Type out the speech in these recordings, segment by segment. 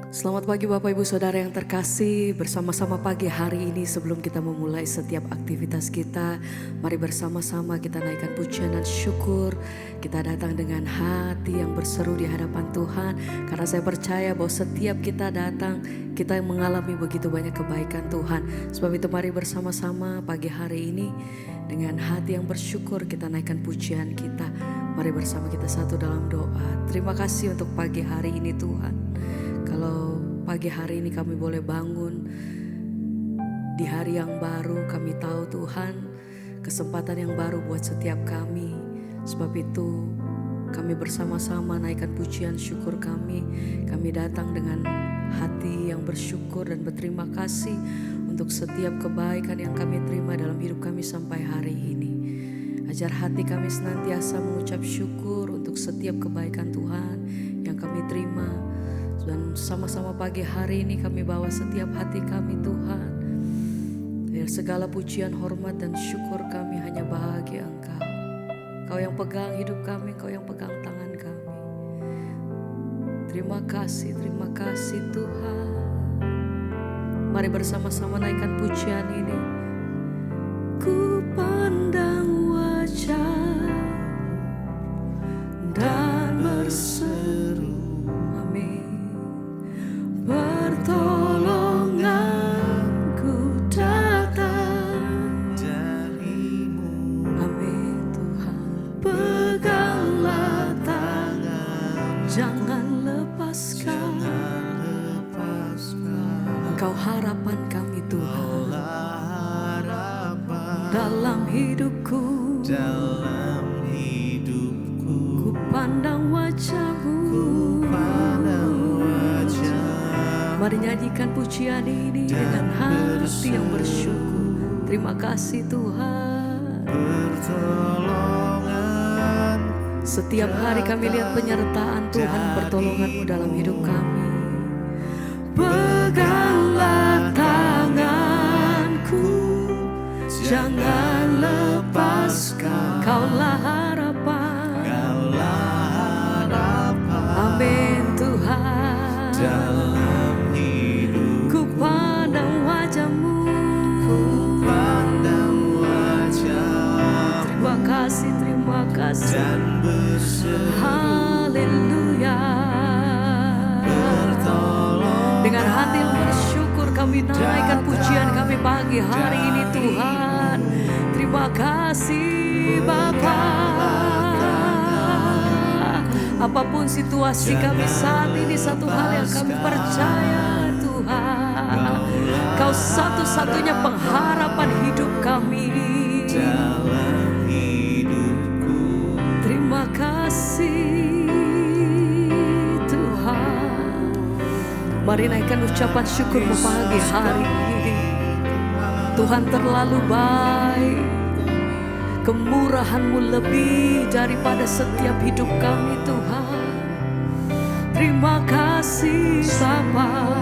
Selamat pagi Bapak Ibu Saudara yang terkasih, bersama-sama pagi hari ini sebelum kita memulai setiap aktivitas kita, mari bersama-sama kita naikkan pujian dan syukur. Kita datang dengan hati yang berseru di hadapan Tuhan, karena saya percaya bahwa setiap kita datang, kita mengalami begitu banyak kebaikan Tuhan. Sebab itu mari bersama-sama pagi hari ini dengan hati yang bersyukur kita naikkan pujian kita. Mari bersama kita satu dalam doa. Terima kasih untuk pagi hari ini Tuhan. Kalau pagi hari ini kami boleh bangun di hari yang baru, kami tahu Tuhan kesempatan yang baru buat setiap kami. Sebab itu kami bersama-sama naikkan pujian syukur kami. Kami datang dengan hati yang bersyukur dan berterima kasih untuk setiap kebaikan yang kami terima dalam hidup kami sampai hari ini. Ajar hati kami senantiasa mengucap syukur untuk setiap kebaikan Tuhan yang kami terima. Dan sama-sama pagi hari ini kami bawa setiap hati kami Tuhan. Biar segala pujian, hormat dan syukur kami hanya bagi Engkau. Kau yang pegang hidup kami, Kau yang pegang tangan kami. Terima kasih Tuhan. Mari bersama-sama naikkan pujian ini. Ku pandang wajah dan berseru, amin. Pertolonganku datang darimu, amin Tuhan. Peganglah tangan, jangan lepaskan. Engkau harapan kami Tuhan, dalam hidupku, ku pandang wajah-Mu. Mari nyanyikan pujian ini dengan hati yang bersyukur. Terima kasih Tuhan. Setiap hari kami lihat penyertaan Tuhan, pertolongan-Mu dalam hidup kami. Peganglah tanganku, jangan lepaskan. Kaulah harapan, amin Tuhan. Dalam hidup ku pandang wajah-Mu, terima kasih dan berseru, haleluya. Dengan hati yang bersyukur kami naikkan pujian kami pagi hari ini Tuhan. Terima kasih Bapa. Apapun situasi kami saat ini, satu hal yang kami percaya Tuhan, Kau satu-satunya pengharapan hidup kami. Terima kasih Tuhan. Mari naikkan ucapan syukurmu pagi hari ini. Tuhan terlalu baik, kemurahan-Mu lebih daripada setiap hidup kami Tuhan. Terima kasih Bapa.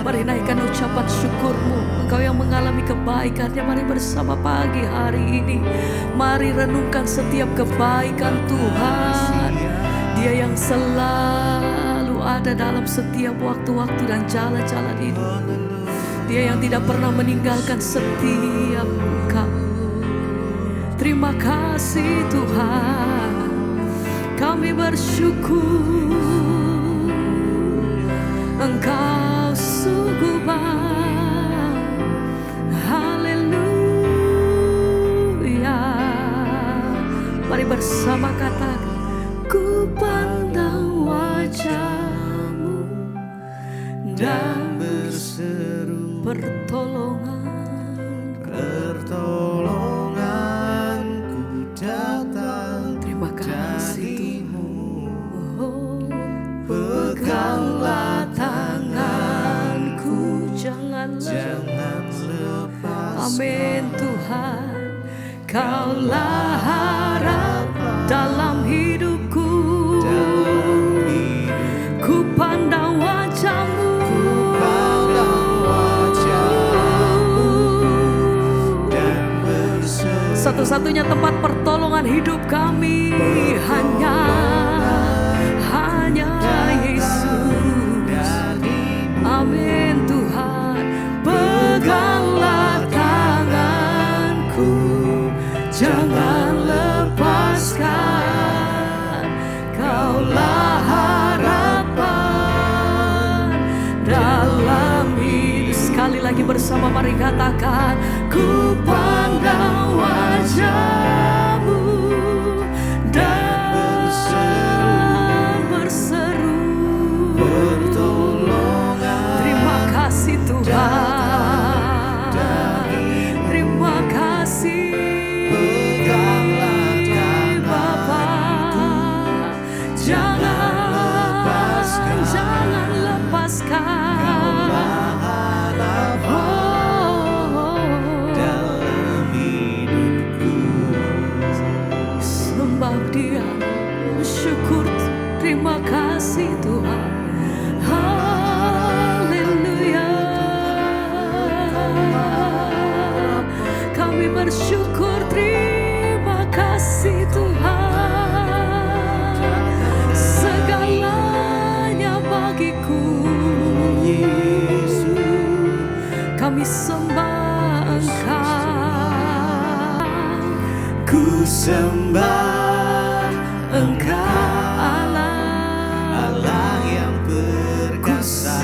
Mari naikkan ucapan syukur-Mu, Engkau yang mengalami kebaikannya. Mari bersama pagi hari ini, mari renungkan setiap kebaikan Tuhan. Dia yang selalu ada dalam setiap waktu-waktu dan jalan-jalan hidup. Dia yang tidak pernah meninggalkan setiap engkau. Terima kasih Tuhan, kami bersyukur. Engkau sungguh baik, haleluya. Mari bersama katakan, ku pandang wajah-Mu dan berseru, pertolonganku datang. Terima kasih Tuhan. Oh, peganglah tanganku, jangan lepas. Amin Tuhan. Kaulah harap dalam hidupku. Ku pandang wajah-Mu, satu-satunya tempat pertolongan hidup kami hanya Yesus. Engkaulah harapan dalam hidup. Sekali lagi bersama mari katakan, ku pandang wajah-Mu dan berseru pertolongan. Terima kasih Tuhan, terima kasih Bapa. Jangan lepaskan dalam hidupku. Sembah Dia, syukur, terima kasih Tuhan. Haleluya. Kami bersyukur, terima kasih Tuhan. Segalanya bagiku, Yesus, kami sembah Engkau. ku sembah Engkau, Allah yang perkasa.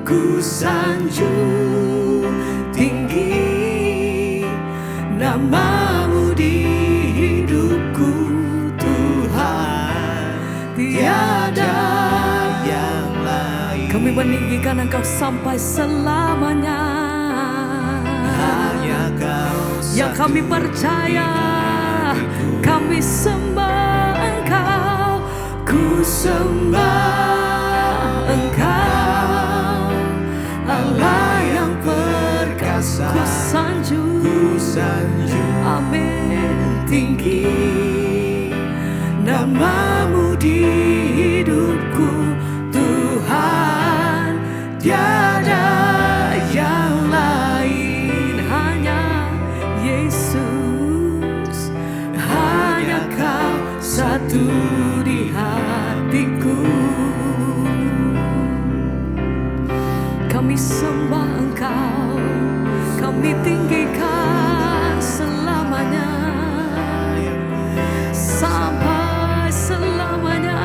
Ku sanjung tinggi nama-Mu di hidupku, Tuhan, tiada yang lain. Kami meninggikan Engkau sampai selamanya. Hanya Kau Yang kami percaya, kami sembah Engkau. Ku sembah Engkau, Allah yang perkasa. Ku sanjung, amin, tinggi nama-Mu di hidupku, Tuhan, tiada yang lain. Hanya Yesus, hanya Kau satu di hatiku. Kami sembah Engkau, kami tinggikan selamanya, sampai selamanya.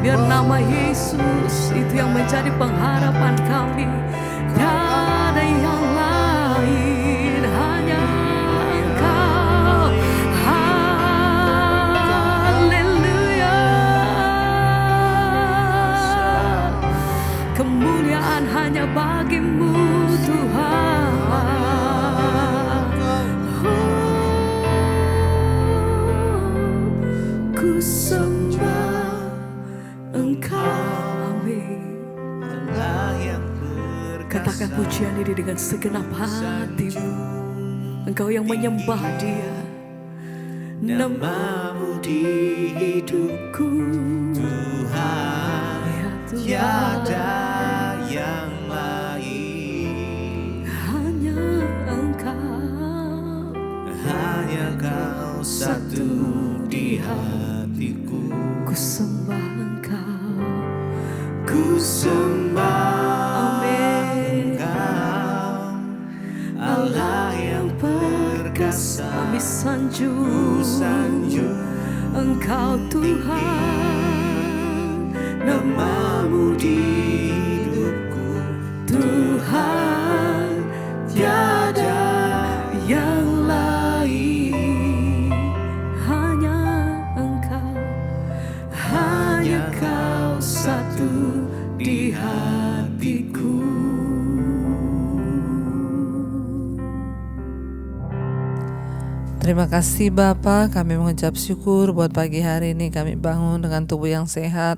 Biar nama Yesus itu yang menjadi pengharapan kami. Tiada yang lain, hanya Engkau. Haleluya. Kemuliaan hanya bagi-Mu Tuhan. Ku sembah Engkau, amin. Allah yang perkasa. Katakan pujian ini dengan segenap hatimu. Engkau yang menyembah Dia. Nama-Mu di hidupku, Tuhan, Ya Tuhan, tiada yang lain. hanya Engkau, Hanya Kau satu di hatiku. ku sembah Engkau. Ku sembah Amin. Engkau, Allah yang perkasa. Kami Ku sanjung Engkau Tuhan, nama-Mu di hidupku, Tuhan, tiada yang lain. Hanya Engkau, hanya Kau satu di hatiku. Terima kasih Bapa, kami mengucap syukur buat pagi hari ini kami bangun dengan tubuh yang sehat.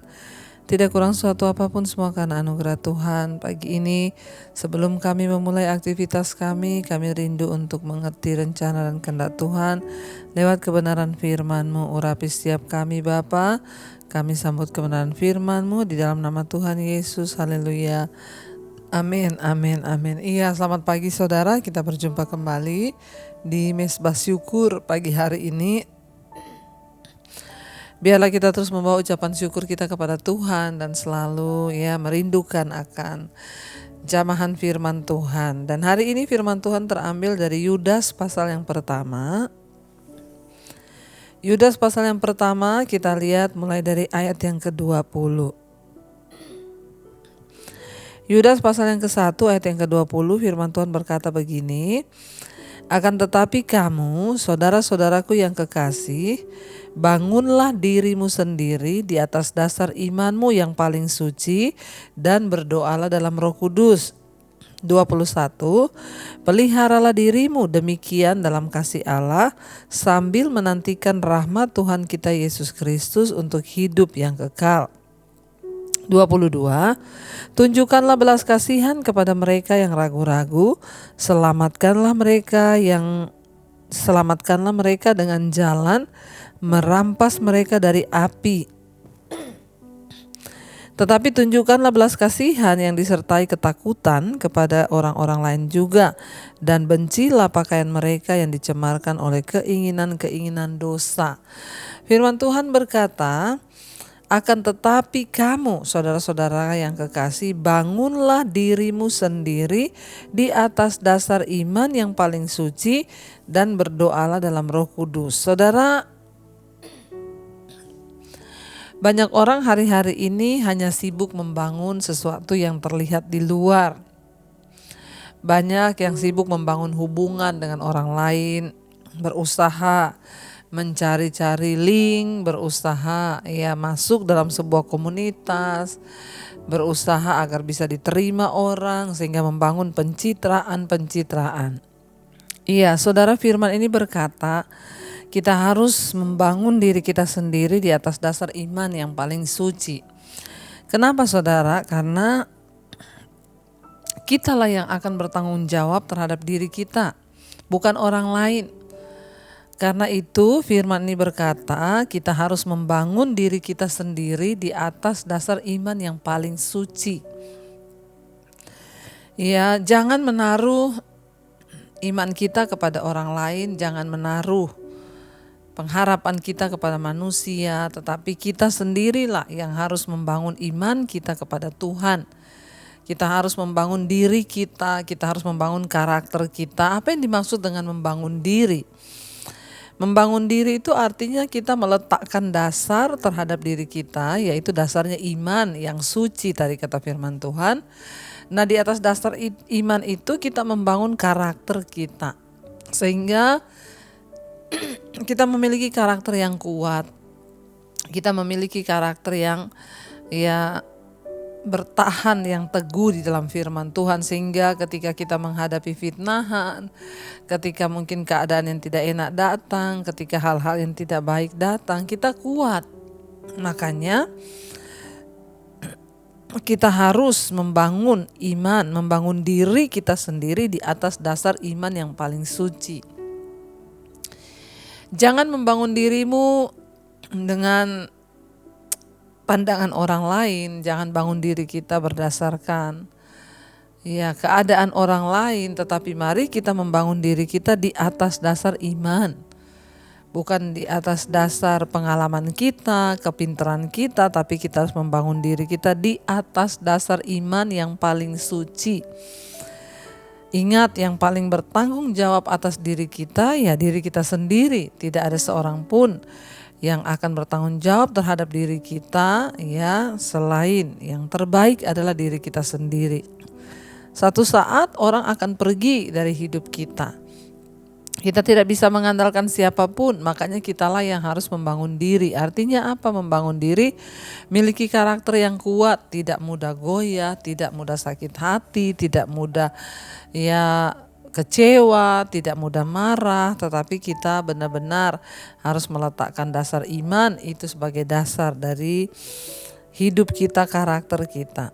Tidak kurang suatu apapun, semua karena anugerah Tuhan. Pagi ini sebelum kami memulai aktivitas kami rindu untuk mengerti rencana dan kehendak Tuhan lewat kebenaran firman-Mu. Urapi setiap kami Bapa, kami sambut kebenaran firman-Mu di dalam nama Tuhan Yesus. Haleluya. Amin, amin, amin. Iya, selamat pagi saudara, kita berjumpa kembali di Mesbah Syukur pagi hari ini. Biarlah kita terus membawa ucapan syukur kita kepada Tuhan dan selalu merindukan akan jamahan firman Tuhan. Dan hari ini firman Tuhan terambil dari Yudas pasal yang pertama Yudas pasal yang pertama kita lihat mulai dari ayat yang ke-20. Yudas pasal yang ke-1 ayat yang ke-20, firman Tuhan berkata begini, akan tetapi kamu, saudara-saudaraku yang kekasih, bangunlah dirimu sendiri di atas dasar imanmu yang paling suci dan berdoalah dalam Roh Kudus. 21, peliharalah dirimu demikian dalam kasih Allah sambil menantikan rahmat Tuhan kita Yesus Kristus untuk hidup yang kekal. 22, tunjukkanlah belas kasihan kepada mereka yang ragu-ragu, selamatkanlah mereka dengan jalan, merampas mereka dari api. Tetapi tunjukkanlah belas kasihan yang disertai ketakutan kepada orang-orang lain juga, dan bencilah pakaian mereka yang dicemarkan oleh keinginan-keinginan dosa. Firman Tuhan berkata, akan tetapi kamu, saudara-saudara yang kekasih, bangunlah dirimu sendiri di atas dasar iman yang paling suci dan berdoalah dalam Roh Kudus. Saudara, banyak orang hari-hari ini hanya sibuk membangun sesuatu yang terlihat di luar. Banyak yang sibuk membangun hubungan dengan orang lain, berusaha mencari-cari link, berusaha masuk dalam sebuah komunitas, berusaha agar bisa diterima orang sehingga membangun pencitraan. Iya, saudara, firman ini berkata, kita harus membangun diri kita sendiri di atas dasar iman yang paling suci. Kenapa, saudara? Karena kitalah yang akan bertanggung jawab terhadap diri kita, bukan orang lain. Karena itu firman ini berkata, kita harus membangun diri kita sendiri di atas dasar iman yang paling suci. Ya, jangan menaruh iman kita kepada orang lain, jangan menaruh pengharapan kita kepada manusia, tetapi kita sendirilah yang harus membangun iman kita kepada Tuhan. Kita harus membangun diri kita harus membangun karakter kita. Apa yang dimaksud dengan membangun diri? Membangun diri itu artinya kita meletakkan dasar terhadap diri kita, yaitu dasarnya iman yang suci tadi kata firman Tuhan. Nah, di atas dasar iman itu kita membangun karakter kita, sehingga kita memiliki karakter yang kuat. Kita memiliki karakter yang bertahan, yang teguh di dalam firman Tuhan, sehingga ketika kita menghadapi fitnahan, ketika mungkin keadaan yang tidak enak datang, ketika hal-hal yang tidak baik datang, kita kuat. Makanya kita harus membangun iman, membangun diri kita sendiri di atas dasar iman yang paling suci. Jangan membangun dirimu dengan pandangan orang lain, jangan bangun diri kita berdasarkan keadaan orang lain, tetapi mari kita membangun diri kita di atas dasar iman. Bukan di atas dasar pengalaman kita, kepintaran kita, tapi kita harus membangun diri kita di atas dasar iman yang paling suci. Ingat, yang paling bertanggung jawab atas diri kita diri kita sendiri. Tidak ada seorang pun yang akan bertanggung jawab terhadap diri kita selain yang terbaik adalah diri kita sendiri. Satu saat orang akan pergi dari hidup kita. Kita tidak bisa mengandalkan siapapun, makanya kitalah yang harus membangun diri. Artinya apa membangun diri? Miliki karakter yang kuat, tidak mudah goyah, tidak mudah sakit hati, tidak mudah kecewa, tidak mudah marah, tetapi kita benar-benar harus meletakkan dasar iman itu sebagai dasar dari hidup kita, karakter kita.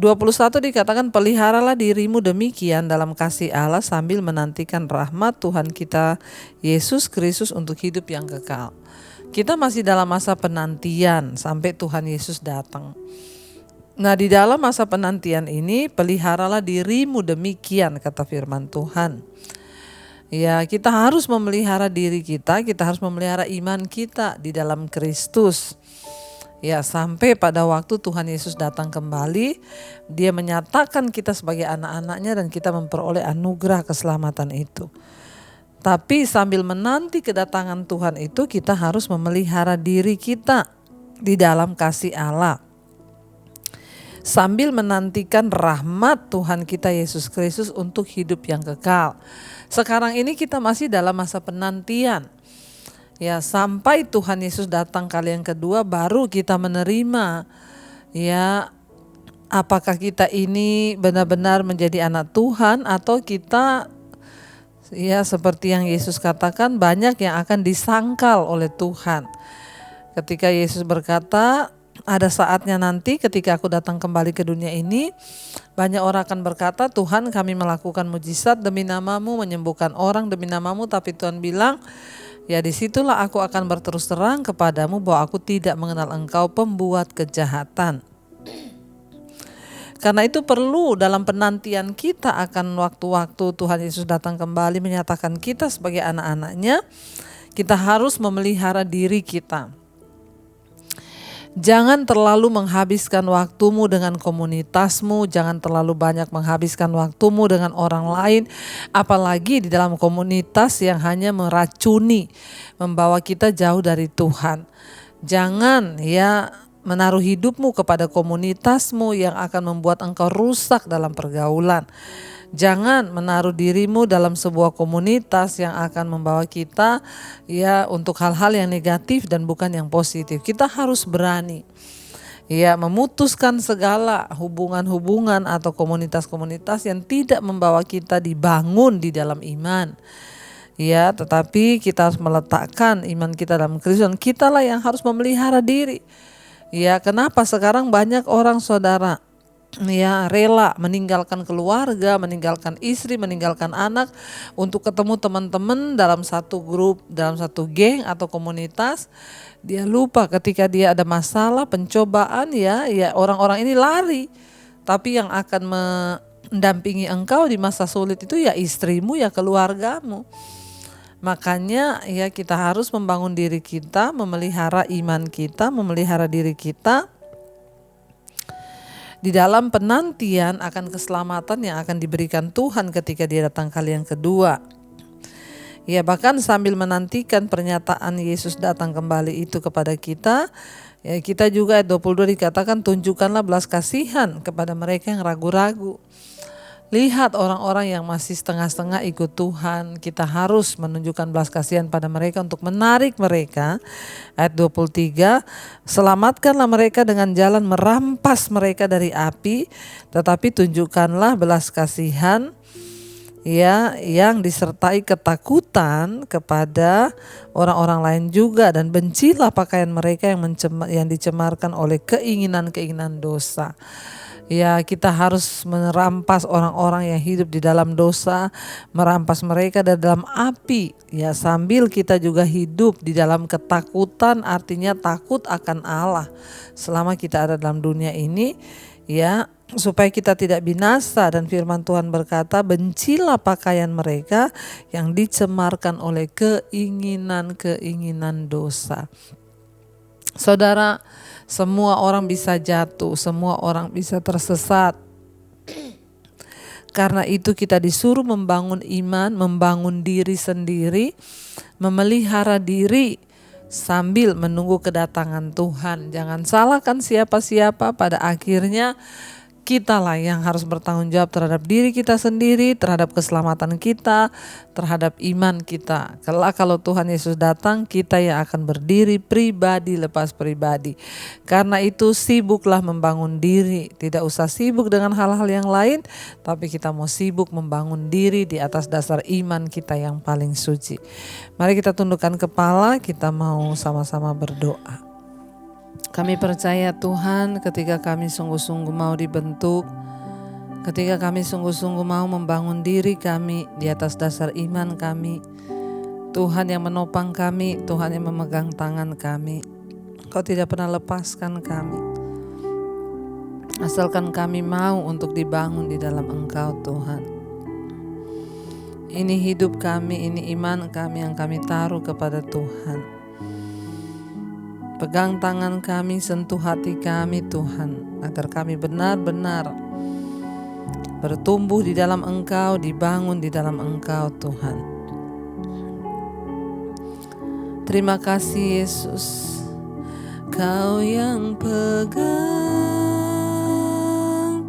21 dikatakan, peliharalah dirimu demikian dalam kasih Allah sambil menantikan rahmat Tuhan kita Yesus Kristus untuk hidup yang kekal. Kita masih dalam masa penantian sampai Tuhan Yesus datang. Nah, di dalam masa penantian ini, peliharalah dirimu demikian kata firman Tuhan. Kita harus memelihara diri kita harus memelihara iman kita di dalam Kristus. Sampai pada waktu Tuhan Yesus datang kembali, Dia menyatakan kita sebagai anak-anaknya dan kita memperoleh anugerah keselamatan itu. Tapi sambil menanti kedatangan Tuhan itu, kita harus memelihara diri kita di dalam kasih Allah. Sambil menantikan rahmat Tuhan kita Yesus Kristus untuk hidup yang kekal. Sekarang ini kita masih dalam masa penantian. Ya, sampai Tuhan Yesus datang kali yang kedua baru kita menerima. Ya, apakah kita ini benar-benar menjadi anak Tuhan, atau kita ya seperti yang Yesus katakan, banyak yang akan disangkal oleh Tuhan. Ketika Yesus berkata, ada saatnya nanti ketika aku datang kembali ke dunia ini, banyak orang akan berkata, Tuhan, kami melakukan mujizat demi namamu, menyembuhkan orang demi namamu. Tapi Tuhan bilang, ya disitulah aku akan berterus terang kepadamu bahwa aku tidak mengenal engkau, pembuat kejahatan. Karena itu perlu dalam penantian kita akan waktu-waktu Tuhan Yesus datang kembali menyatakan kita sebagai anak-anaknya, kita harus memelihara diri kita. Jangan terlalu menghabiskan waktumu dengan komunitasmu, jangan terlalu banyak menghabiskan waktumu dengan orang lain, apalagi di dalam komunitas yang hanya meracuni, membawa kita jauh dari Tuhan. Jangan ya menaruh hidupmu kepada komunitasmu yang akan membuat engkau rusak dalam pergaulan. Jangan menaruh dirimu dalam sebuah komunitas yang akan membawa kita ya untuk hal-hal yang negatif dan bukan yang positif. Kita harus berani ya memutuskan segala hubungan-hubungan atau komunitas-komunitas yang tidak membawa kita dibangun di dalam iman. Ya, tetapi kita harus meletakkan iman kita dalam Kristus, dan kitalah yang harus memelihara diri. Ya, kenapa sekarang banyak orang saudara ya rela meninggalkan keluarga, meninggalkan istri, meninggalkan anak untuk ketemu teman-teman dalam satu grup, dalam satu geng atau komunitas. Dia lupa ketika dia ada masalah, pencobaan ya orang-orang ini lari. Tapi yang akan mendampingi engkau di masa sulit itu ya istrimu, ya keluargamu. Makanya ya kita harus membangun diri kita, memelihara iman kita, memelihara diri kita di dalam penantian akan keselamatan yang akan diberikan Tuhan ketika Dia datang kali yang kedua. Ya, bahkan sambil menantikan pernyataan Yesus datang kembali itu kepada kita, ya kita juga ayat 22 dikatakan, tunjukkanlah belas kasihan kepada mereka yang ragu-ragu. Lihat orang-orang yang masih setengah-setengah ikut Tuhan, kita harus menunjukkan belas kasihan pada mereka untuk menarik mereka. Ayat 23, selamatkanlah mereka dengan jalan merampas mereka dari api, tetapi tunjukkanlah belas kasihan ya yang disertai ketakutan kepada orang-orang lain juga, dan bencilah pakaian mereka yang dicemarkan oleh keinginan-keinginan dosa. Ya, kita harus merampas orang-orang yang hidup di dalam dosa, merampas mereka dari dalam api. Ya, sambil kita juga hidup di dalam ketakutan, artinya takut akan Allah selama kita ada dalam dunia ini, ya, supaya kita tidak binasa. Dan firman Tuhan berkata, bencilah pakaian mereka yang dicemarkan oleh keinginan-keinginan dosa. Saudara, semua orang bisa jatuh, semua orang bisa tersesat. Karena itu kita disuruh membangun iman, membangun diri sendiri, memelihara diri sambil menunggu kedatangan Tuhan. Jangan salahkan siapa-siapa, pada akhirnya kitalah yang harus bertanggung jawab terhadap diri kita sendiri, terhadap keselamatan kita, terhadap iman kita. Kalau Tuhan Yesus datang, kita yang akan berdiri pribadi lepas pribadi. Karena itu sibuklah membangun diri, tidak usah sibuk dengan hal-hal yang lain, tapi kita mau sibuk membangun diri di atas dasar iman kita yang paling suci. Mari kita tundukkan kepala, kita mau sama-sama berdoa. Kami percaya Tuhan, ketika kami sungguh-sungguh mau dibentuk, ketika kami sungguh-sungguh mau membangun diri kami di atas dasar iman kami, Tuhan yang menopang kami, Tuhan yang memegang tangan kami. Kau tidak pernah lepaskan kami, asalkan kami mau untuk dibangun di dalam Engkau Tuhan. Ini hidup kami, ini iman kami yang kami taruh kepada Tuhan. Pegang tangan kami, sentuh hati kami Tuhan, agar kami benar-benar bertumbuh di dalam Engkau, dibangun di dalam Engkau Tuhan. Terima kasih Yesus, Kau yang pegang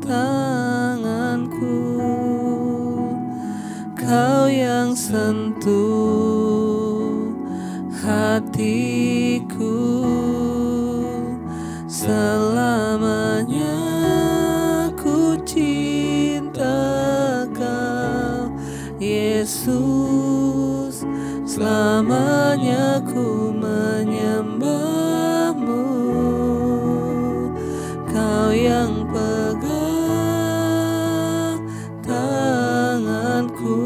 tanganku, Kau yang sentuh hatiku. Selamanya ku cinta Kau Yesus, selamanya ku menyembah-Mu. Kau yang pegang tanganku,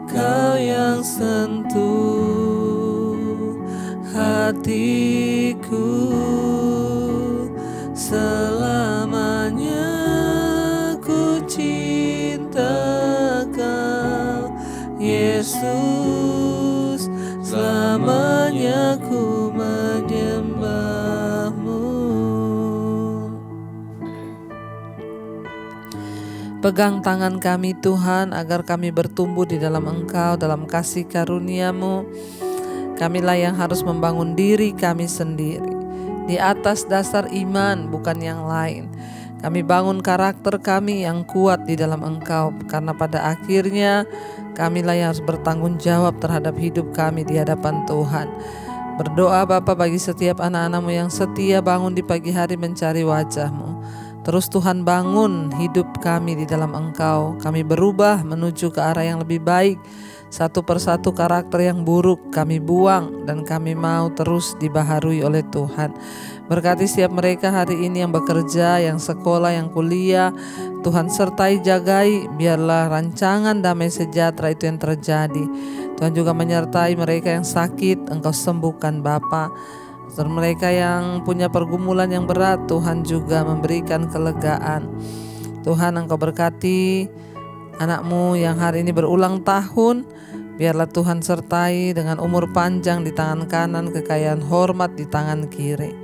Kau yang sentuh hatiku. Selamanya ku cinta Kau Yesus, selamanya ku menyembah-Mu. Pegang tangan kami Tuhan, agar kami bertumbuh di dalam Engkau, dalam kasih karunia-Mu. Kamilah yang harus membangun diri kami sendiri di atas dasar iman, bukan yang lain. Kami bangun karakter kami yang kuat di dalam Engkau, karena pada akhirnya kamilah yang harus bertanggung jawab terhadap hidup kami di hadapan Tuhan. Berdoa Bapa bagi setiap anak-anak-Mu yang setia bangun di pagi hari mencari wajah-Mu. Terus Tuhan bangun hidup kami di dalam Engkau. Kami berubah menuju ke arah yang lebih baik. Satu persatu karakter yang buruk kami buang, dan kami mau terus dibaharui oleh Tuhan. Berkati setiap mereka hari ini yang bekerja, yang sekolah, yang kuliah. Tuhan sertai, jagai, biarlah rancangan damai sejahtera itu yang terjadi. Tuhan juga menyertai mereka yang sakit, Engkau sembuhkan Bapa. Dan mereka yang punya pergumulan yang berat, Tuhan juga memberikan kelegaan. Tuhan, Engkau berkati anak-Mu yang hari ini berulang tahun. Biarlah Tuhan sertai dengan umur panjang di tangan kanan, kekayaan hormat di tangan kiri.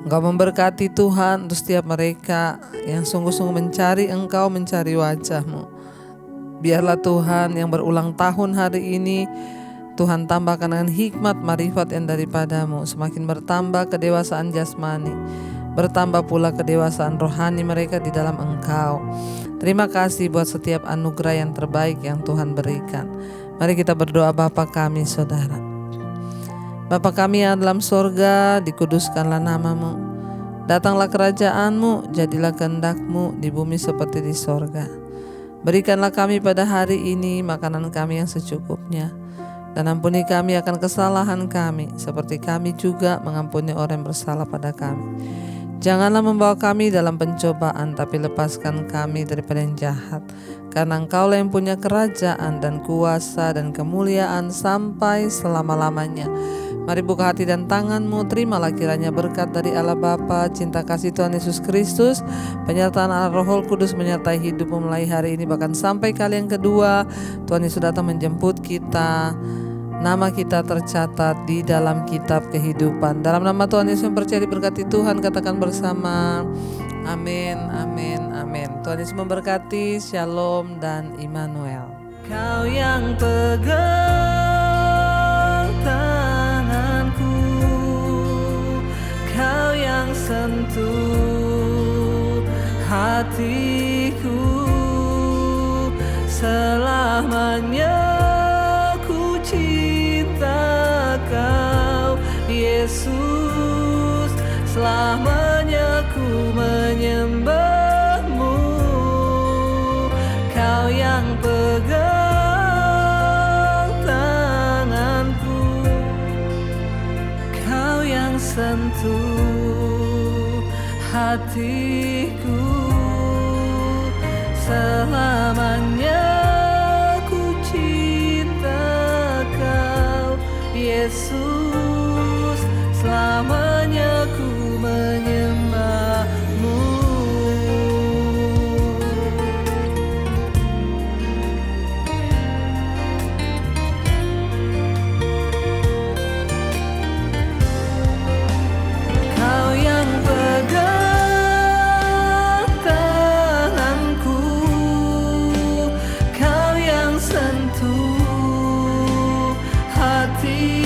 Engkau memberkati Tuhan untuk setiap mereka yang sungguh-sungguh mencari Engkau, mencari wajah-Mu. Biarlah Tuhan yang berulang tahun hari ini, Tuhan tambahkan dengan hikmat marifat yang daripada-Mu. Semakin bertambah kedewasaan jasmani, bertambah pula kedewasaan rohani mereka di dalam Engkau. Terima kasih buat setiap anugerah yang terbaik yang Tuhan berikan. Mari kita berdoa. Bapa kami, Saudara. Bapa kami yang dalam sorga, dikuduskanlah nama-Mu. Datanglah kerajaan-Mu, jadilah kehendak-Mu di bumi seperti di sorga. Berikanlah kami pada hari ini makanan kami yang secukupnya. Dan ampuni kami akan kesalahan kami, seperti kami juga mengampuni orang yang bersalah pada kami. Janganlah membawa kami dalam pencobaan, tapi lepaskan kami daripada yang jahat. Karena Engkaulah yang punya kerajaan dan kuasa dan kemuliaan sampai selama-lamanya. Mari buka hati dan tangan-Mu, terimalah kiranya berkat dari Allah Bapa, cinta kasih Tuhan Yesus Kristus, penyertaan Allah Roh Kudus menyertai hidupmu mulai hari ini bahkan sampai kali yang kedua. Tuhan Yesus datang menjemput kita. Nama kita tercatat di dalam kitab kehidupan. Dalam nama Tuhan Yesus yang percaya diberkati Tuhan, katakan bersama, amin, amin, amin. Tuhan Yesus memberkati. Shalom dan Immanuel. Kau yang pegang tanganku, Kau yang sentuh hatiku. Selamanya Kau Yesus, selamanya ku menyembah-Mu. Kau yang pegang tanganku, Kau yang sentuh hatiku. Selamanya ku cinta Kau Yesus, selamanya ku menyembah-Mu. Kau yang pegang tanganku, Kau yang sentuh hati. kasih